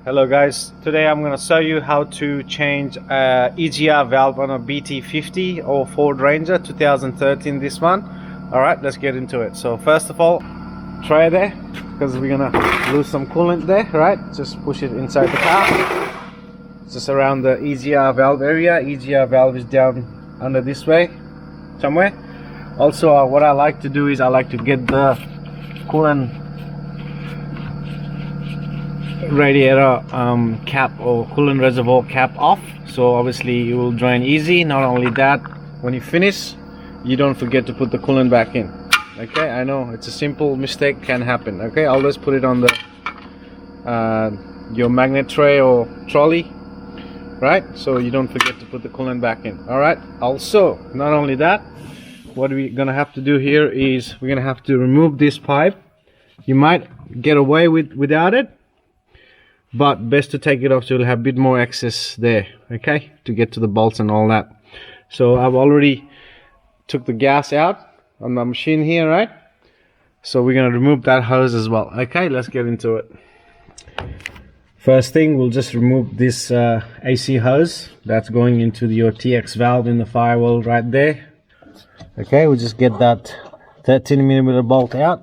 Hello guys, today I'm going to show you how to change EGR valve on a BT50 or Ford Ranger 2013, this one. Alright, let's get into it. So first of all, try there, because we're going to lose some coolant there, right? Just push it inside the car, just around the EGR valve area. EGR valve is down under this way somewhere. Also what I like to do is I like to get the coolant radiator cap or coolant reservoir cap off, so obviously it will drain easy. Not only that, when you finish, you don't forget to put the coolant back in. Okay, I know it's a simple mistake, can happen. Okay, always put it on the your magnet tray or trolley, right, so you don't forget to put the coolant back in. All right, also not only that, what we're gonna have to do here is we're gonna have to remove this pipe. You might get away without it, but best to take it off so you'll have a bit more access there, okay, to get to the bolts and all that. So I've already took the gas out on my machine here, right? So we're going to remove that hose as well. Okay, let's get into it. First thing, we'll just remove this AC hose that's going into your TX valve in the firewall right there. Okay, we'll just get that 13mm bolt out.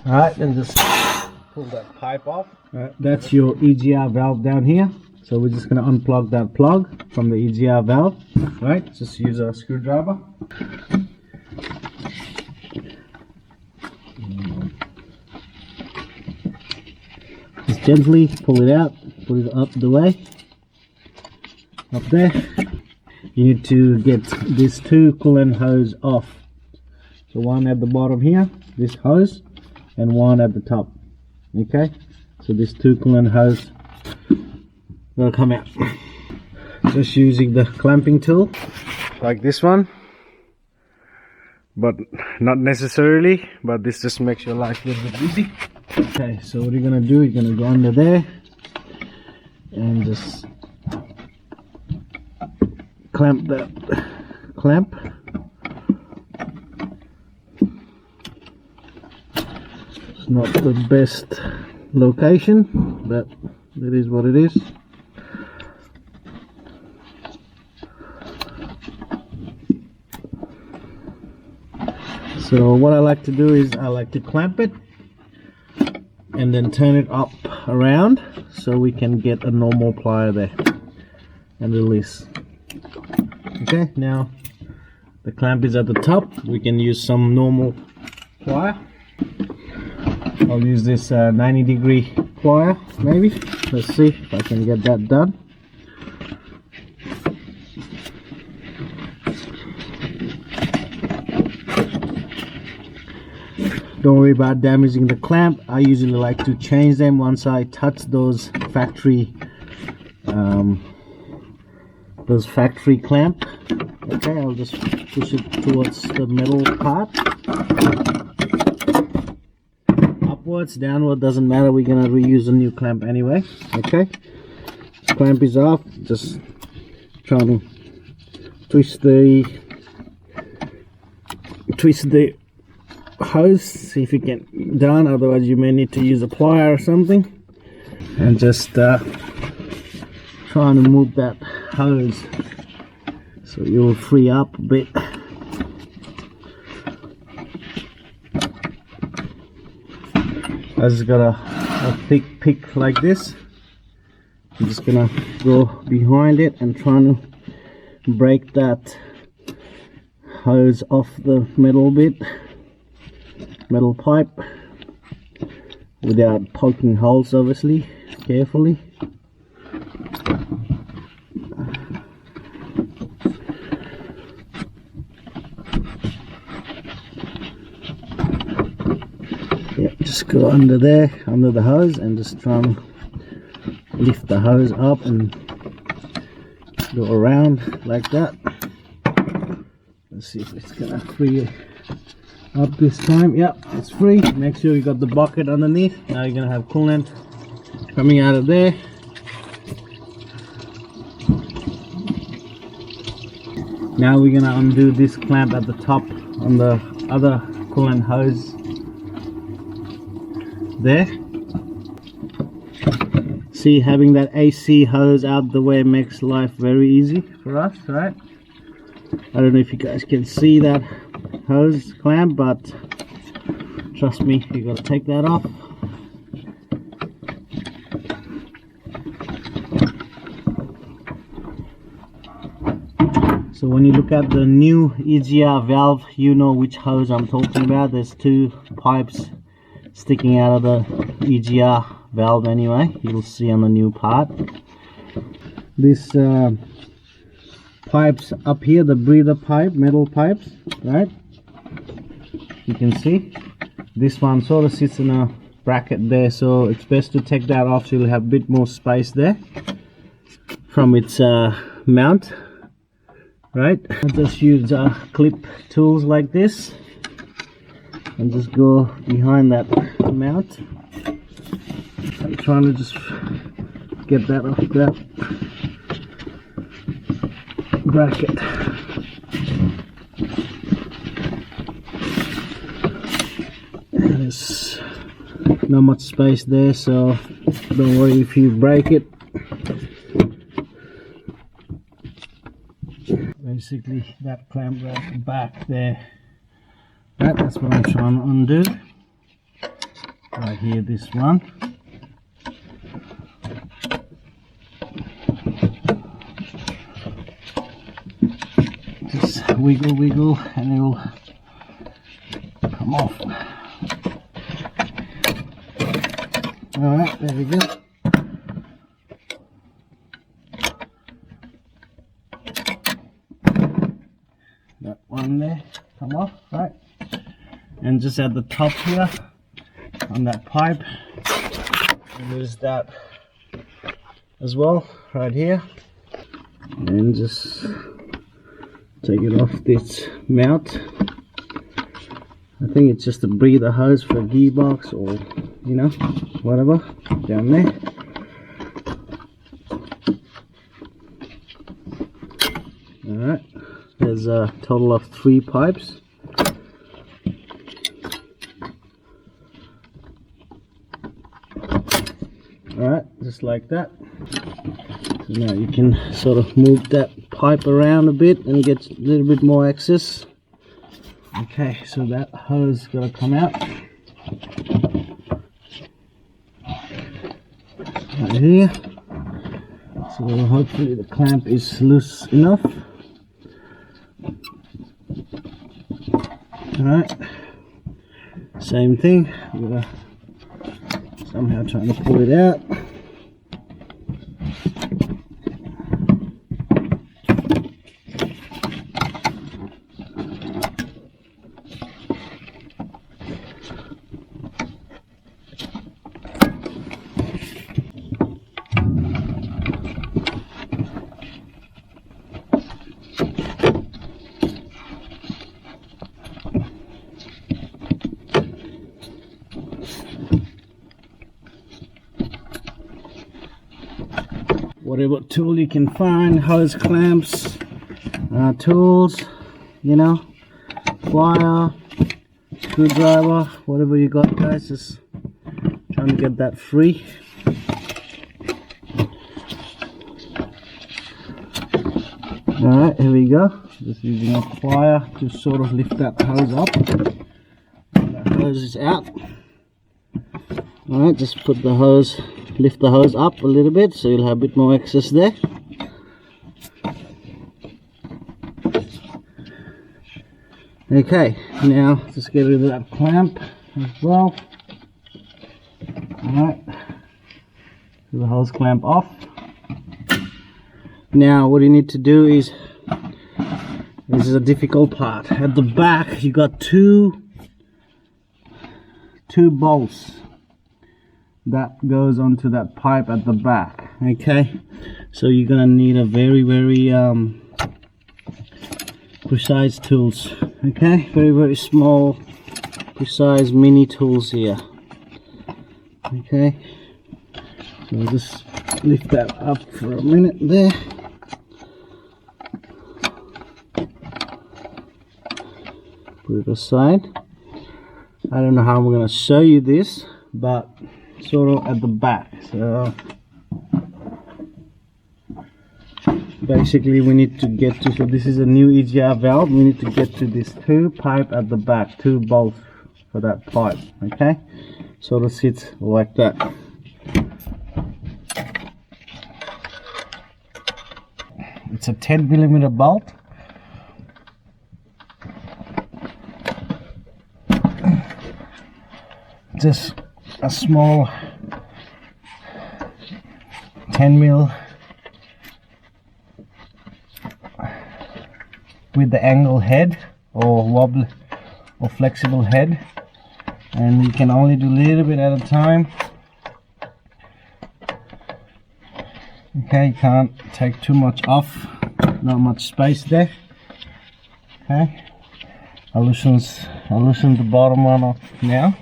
Alright, then just pull that pipe off. That's your EGR valve down here. So we're just going to unplug that plug from the EGR valve. Right, just use a screwdriver. Just gently pull it out, put it up the way. Up there. You need to get these two coolant hose off. So one at the bottom here, this hose, and one at the top. Okay, so these two coolant hose will come out. Just using the clamping tool like this one, but not necessarily, but this just makes your life a little bit easy. Okay, so what you're gonna do, you're gonna go under there and just clamp that clamp. It's not the best location, but it is what it is. So what I like to do is I like to clamp it and then turn it up around so we can get a normal plier there and release. Okay, now the clamp is at the top. We can use some normal plier. I'll use this 90-degree plier, maybe. Let's see if I can get that done. Don't worry about damaging the clamp. I usually like to change them once I touch those factory clamp. Okay, I'll just push it towards the metal part. Upwards, downward, doesn't matter. We're gonna reuse a new clamp anyway. Okay, clamp is off. Just trying to twist the hose, see if you can done, otherwise you may need to use a plier or something, and just trying to move that hose so you'll free up a bit. I just got a thick pick like this. I'm just gonna go behind it and trying to break that hose off the metal pipe without poking holes, obviously, carefully. Yep, just go under there, under the hose, and just try and lift the hose up and go around like that. Let's see if it's gonna free up this time. Yep, it's free. Make sure you got the bucket underneath. Now you're gonna have coolant coming out of there. Now we're gonna undo this clamp at the top on the other coolant hose there. See, having that AC hose out the way makes life very easy for us, right? I don't know if you guys can see that hose clamp, but trust me, you gotta take that off. So when you look at the new EGR valve, you know which hose I'm talking about. There's two pipes sticking out of the EGR valve anyway. You'll see on the new part. This pipes up here, the breather pipe, metal pipes, right? You can see this one sort of sits in a bracket there, so it's best to take that off so you'll have a bit more space there from its mount. Right, I just use clip tools like this and just go behind that mount. I'm trying to just get that off that bracket. And there's not much space there, so don't worry if you break it. Basically that clamp right back there, right, that's what I'm trying to undo right here, this one. Just wiggle and it will come off. Alright, there we go. That one there come off, right? And just at the top here on that pipe, there's that as well right here, and just take it off this mount. I think it's just a breather hose for a gearbox, or you know, whatever down there. Alright, there's a total of 3 pipes. Alright, just like that. So now you can sort of move that pipe around a bit and get a little bit more access. Okay, so that hose is going to come out right here. So hopefully the clamp is loose enough. Alright, same thing, I'm gonna somehow trying to pull it out. Whatever tool you can find, hose clamps, tools, you know, wire, screwdriver, whatever you got, guys, just trying to get that free. Alright, here we go. Just using a plier to sort of lift that hose up. And that hose is out. Alright, just put the hose, lift the hose up a little bit so you'll have a bit more access there. Okay, now just get rid of that clamp as well. Alright, so the hose clamp off. Now what you need to do is, this is a difficult part. At the back you got two bolts that goes onto that pipe at the back. Okay, so you're gonna need a very precise tools. Okay, very small precise mini tools here. Okay, so I'll just lift that up for a minute there. Put it aside. I don't know how I'm going to show you this, but sort of at the back. So basically we need to get to, so this is a new EGR valve, we need to get to this 2 pipe at the back, 2 bolts for that pipe. Okay, sort of sits like that. It's a 10mm bolt. Just a small 10mm with the angle head or wobble or flexible head, and you can only do a little bit at a time. Okay, you can't take too much off, not much space there. Okay, I'll loosen the bottom one off now.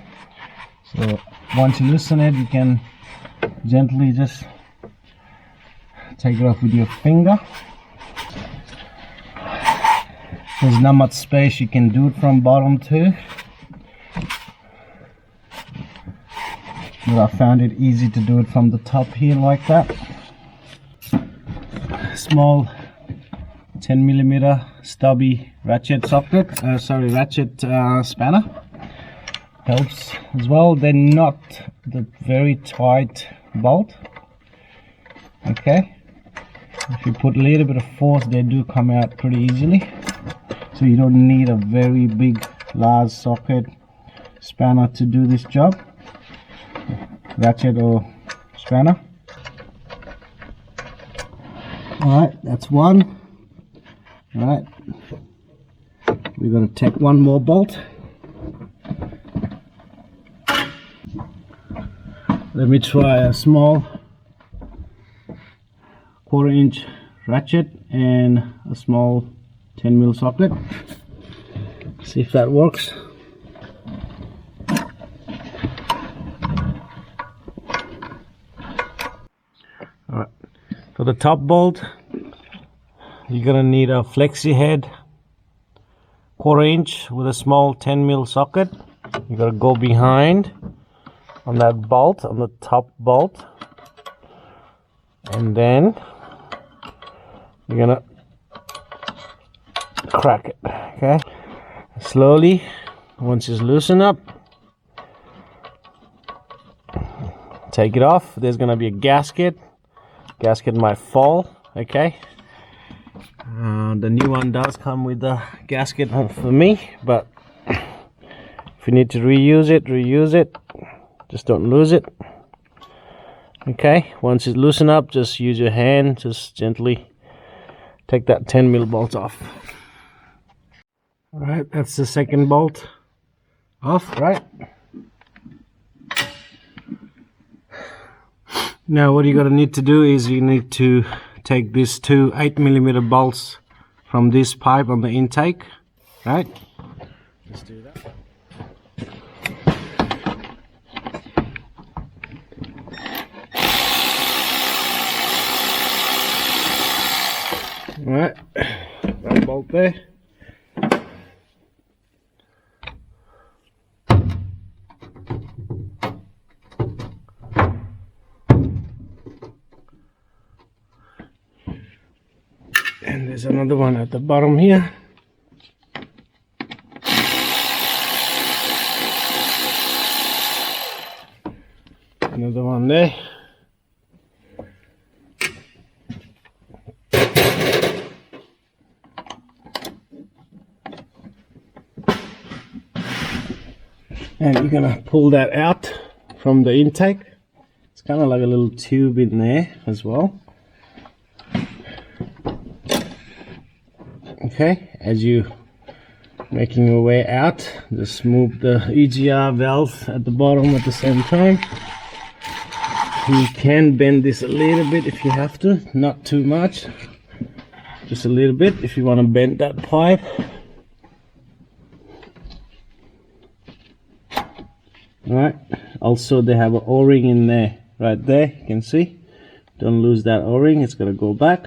So once you loosen it, you can gently just take it off with your finger. There's not much space, you can do it from bottom too, but I found it easy to do it from the top here like that. Small 10mm stubby ratchet socket, ratchet spanner helps as well. They're not the very tight bolt. Okay, if you put a little bit of force, they do come out pretty easily. So you don't need a very big, large socket spanner to do this job, ratchet or spanner. Alright, that's one. Alright, we're going to take one more bolt. Let me try a small 1/4 inch ratchet and a small 10mm socket. See if that works. Alright, for the top bolt, you're gonna need a flexi head 1/4 inch with a small 10mm socket. You gotta go behind on that bolt, on the top bolt, and then you're gonna crack it. Okay, slowly. Once it's loosened up, take it off. There's gonna be a gasket might fall. Okay, the new one does come with the gasket for me, but if you need to reuse it, just don't lose it. Okay, once it's loosened up, just use your hand, just gently take that 10mm bolt off. Alright, that's the second bolt off, right? Now what you're gonna need to do is you need to take these 2 8mm bolts from this pipe on the intake, right? Just do that. Alright, that bolt there. And there's another one at the bottom here. Another one there. And you're gonna pull that out from the intake. It's kind of like a little tube in there as well. Okay, as you making your way out, just move the EGR valve at the bottom at the same time. You can bend this a little bit if you have to, not too much, just a little bit if you want to bend that pipe. Alright, also they have an o-ring in there, right there, you can see. Don't lose that o-ring, it's gonna go back.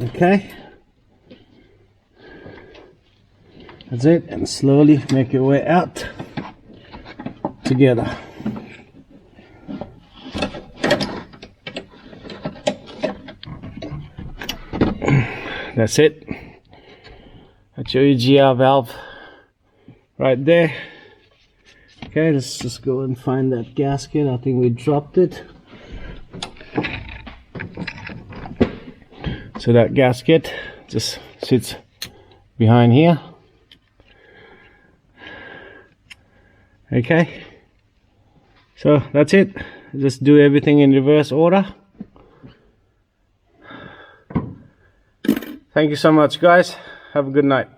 Okay, that's it, and slowly make your way out together. That's it. That's your EGR valve right there. Okay, let's just go and find that gasket. I think we dropped it. So that gasket just sits behind here. Okay, so that's it. Just do everything in reverse order. Thank you so much, guys. Have a good night.